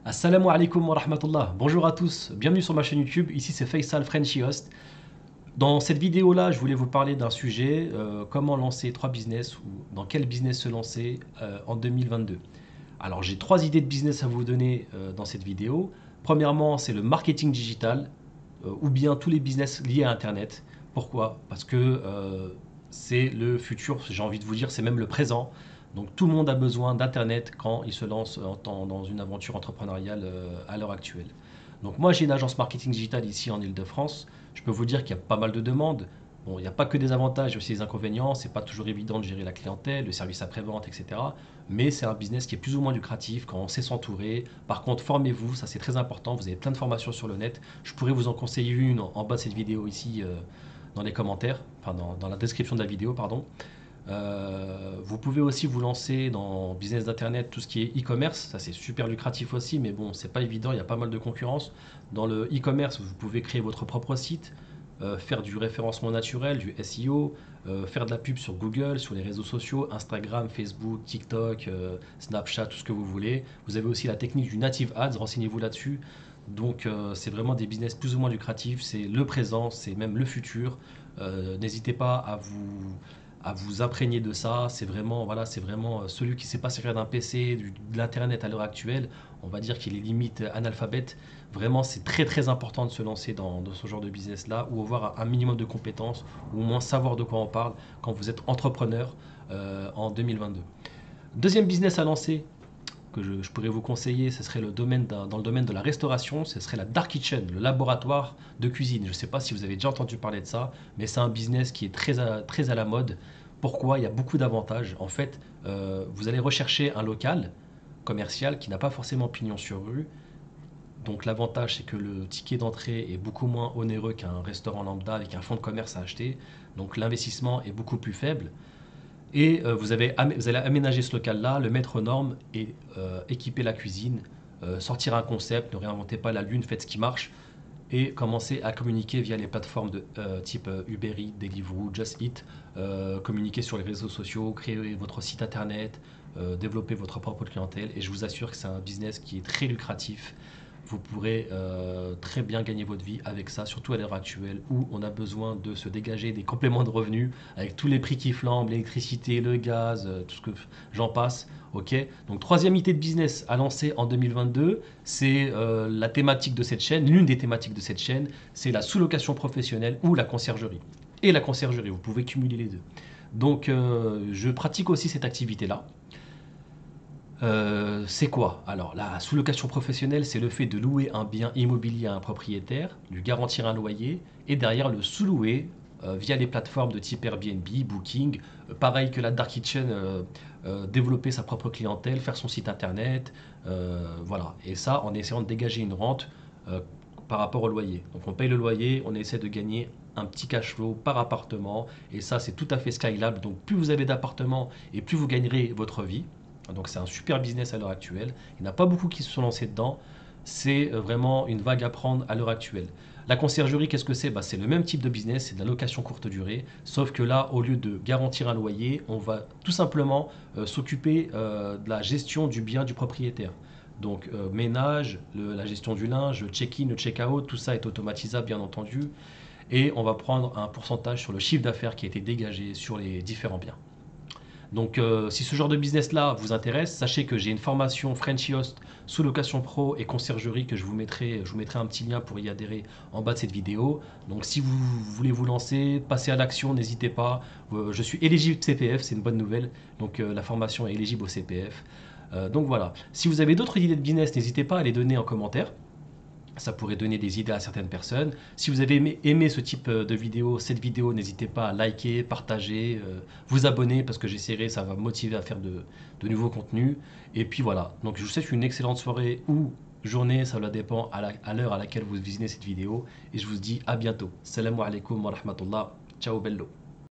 Assalamu alaikum wa rahmatullah. Bonjour à tous, bienvenue sur ma chaîne YouTube. Ici c'est Faisal Frenchy Host. Dans cette vidéo là, je voulais vous parler d'un sujet, comment lancer trois business ou dans quel business se lancer en 2022. Alors j'ai trois idées de business à vous donner dans cette vidéo. Premièrement, c'est le marketing digital ou bien tous les business liés à Internet. Pourquoi? Parce que c'est le futur, j'ai envie de vous dire, c'est même le présent. Donc tout le monde a besoin d'Internet quand il se lance dans une aventure entrepreneuriale à l'heure actuelle. Donc moi j'ai une agence marketing digital ici en Ile-de-France. Je peux vous dire qu'il y a pas mal de demandes. Bon, il n'y a pas que des avantages, il y a aussi des inconvénients. C'est pas toujours évident de gérer la clientèle, le service après-vente, etc. Mais c'est un business qui est plus ou moins lucratif quand on sait s'entourer. Par contre, formez-vous, ça c'est très important. Vous avez plein de formations sur le net. Je pourrais vous en conseiller une en bas de cette vidéo ici dans les commentaires, enfin dans la description de la vidéo, pardon. Vous pouvez aussi vous lancer dans business d'internet, tout ce qui est e-commerce, ça c'est super lucratif aussi, mais bon, c'est pas évident, il y a pas mal de concurrence. Dans le e-commerce, vous pouvez créer votre propre site, faire du référencement naturel, du SEO, faire de la pub sur Google, sur les réseaux sociaux, Instagram, Facebook, TikTok, Snapchat, tout ce que vous voulez. Vous avez aussi la technique du native ads, renseignez-vous là-dessus. Donc c'est vraiment des business plus ou moins lucratifs, c'est le présent, c'est même le futur. N'hésitez pas à vous imprégner de ça. C'est vraiment, voilà, c'est vraiment celui qui ne sait pas servir d'un PC, de l'Internet à l'heure actuelle. On va dire qu'il est limite analphabète. Vraiment, c'est très très important de se lancer dans ce genre de business-là ou avoir un minimum de compétences ou au moins savoir de quoi on parle quand vous êtes entrepreneur en 2022. Deuxième business à lancer que je pourrais vous conseiller, ce serait dans le domaine de la restauration, ce serait la Dark Kitchen, le laboratoire de cuisine. Je ne sais pas si vous avez déjà entendu parler de ça, mais c'est un business qui est très à la mode. Pourquoi? Il y a beaucoup d'avantages. En fait, vous allez rechercher un local commercial qui n'a pas forcément pignon sur rue. Donc l'avantage, c'est que le ticket d'entrée est beaucoup moins onéreux qu'un restaurant lambda avec un fonds de commerce à acheter. Donc l'investissement est beaucoup plus faible. Et vous allez aménager ce local-là, le mettre aux normes et équiper la cuisine, sortir un concept, ne réinventez pas la lune, faites ce qui marche et commencer à communiquer via les plateformes de type Uber Eats, Deliveroo, Just Eat, communiquer sur les réseaux sociaux, créer votre site internet, développer votre propre clientèle et je vous assure que c'est un business qui est très lucratif. Vous pourrez très bien gagner votre vie avec ça, surtout à l'heure actuelle où on a besoin de se dégager des compléments de revenus avec tous les prix qui flambent, l'électricité, le gaz, tout ce que j'en passe. Ok. Donc troisième idée de business à lancer en 2022, c'est la thématique de cette chaîne, l'une des thématiques de cette chaîne, c'est la sous-location professionnelle ou la conciergerie. Et la conciergerie, vous pouvez cumuler les deux. Donc je pratique aussi cette activité-là. C'est quoi? Alors, la sous-location professionnelle, c'est le fait de louer un bien immobilier à un propriétaire, lui garantir un loyer et derrière le sous-louer via les plateformes de type Airbnb, Booking. Pareil que la Dark Kitchen, développer sa propre clientèle, faire son site internet, voilà. Et ça en essayant de dégager une rente euh, par rapport au loyer. Donc, on paye le loyer, on essaie de gagner un petit cash flow par appartement et ça, c'est tout à fait scalable. Donc, plus vous avez d'appartements et plus vous gagnerez votre vie. Donc c'est un super business à l'heure actuelle. Il n'y en a pas beaucoup qui se sont lancés dedans. C'est vraiment une vague à prendre à l'heure actuelle. La conciergerie, qu'est-ce que c'est? C'est le même type de business, c'est de la location courte durée. Sauf que là, au lieu de garantir un loyer, on va tout simplement s'occuper de la gestion du bien du propriétaire. Donc ménage, la gestion du linge, le check-in, le check-out, tout ça est automatisable bien entendu. Et on va prendre un pourcentage sur le chiffre d'affaires qui a été dégagé sur les différents biens. Donc, si ce genre de business-là vous intéresse, sachez que j'ai une formation Frenchy Host sous location pro et conciergerie que je vous mettrai un petit lien pour y adhérer en bas de cette vidéo. Donc, si vous voulez vous lancer, passer à l'action, n'hésitez pas. Je suis éligible CPF, c'est une bonne nouvelle. Donc, la formation est éligible au CPF. Donc voilà. Si vous avez d'autres idées de business, n'hésitez pas à les donner en commentaire. Ça pourrait donner des idées à certaines personnes. Si vous avez aimé ce type de vidéo, cette vidéo, n'hésitez pas à liker, partager, vous abonner parce que j'essaierai, ça va me motiver à faire de nouveaux contenus. Et puis voilà, donc je vous souhaite une excellente soirée ou journée, ça dépend à l'heure à laquelle vous visionnez cette vidéo. Et je vous dis à bientôt. Salam alaikum wa rahmatullah. Ciao bello.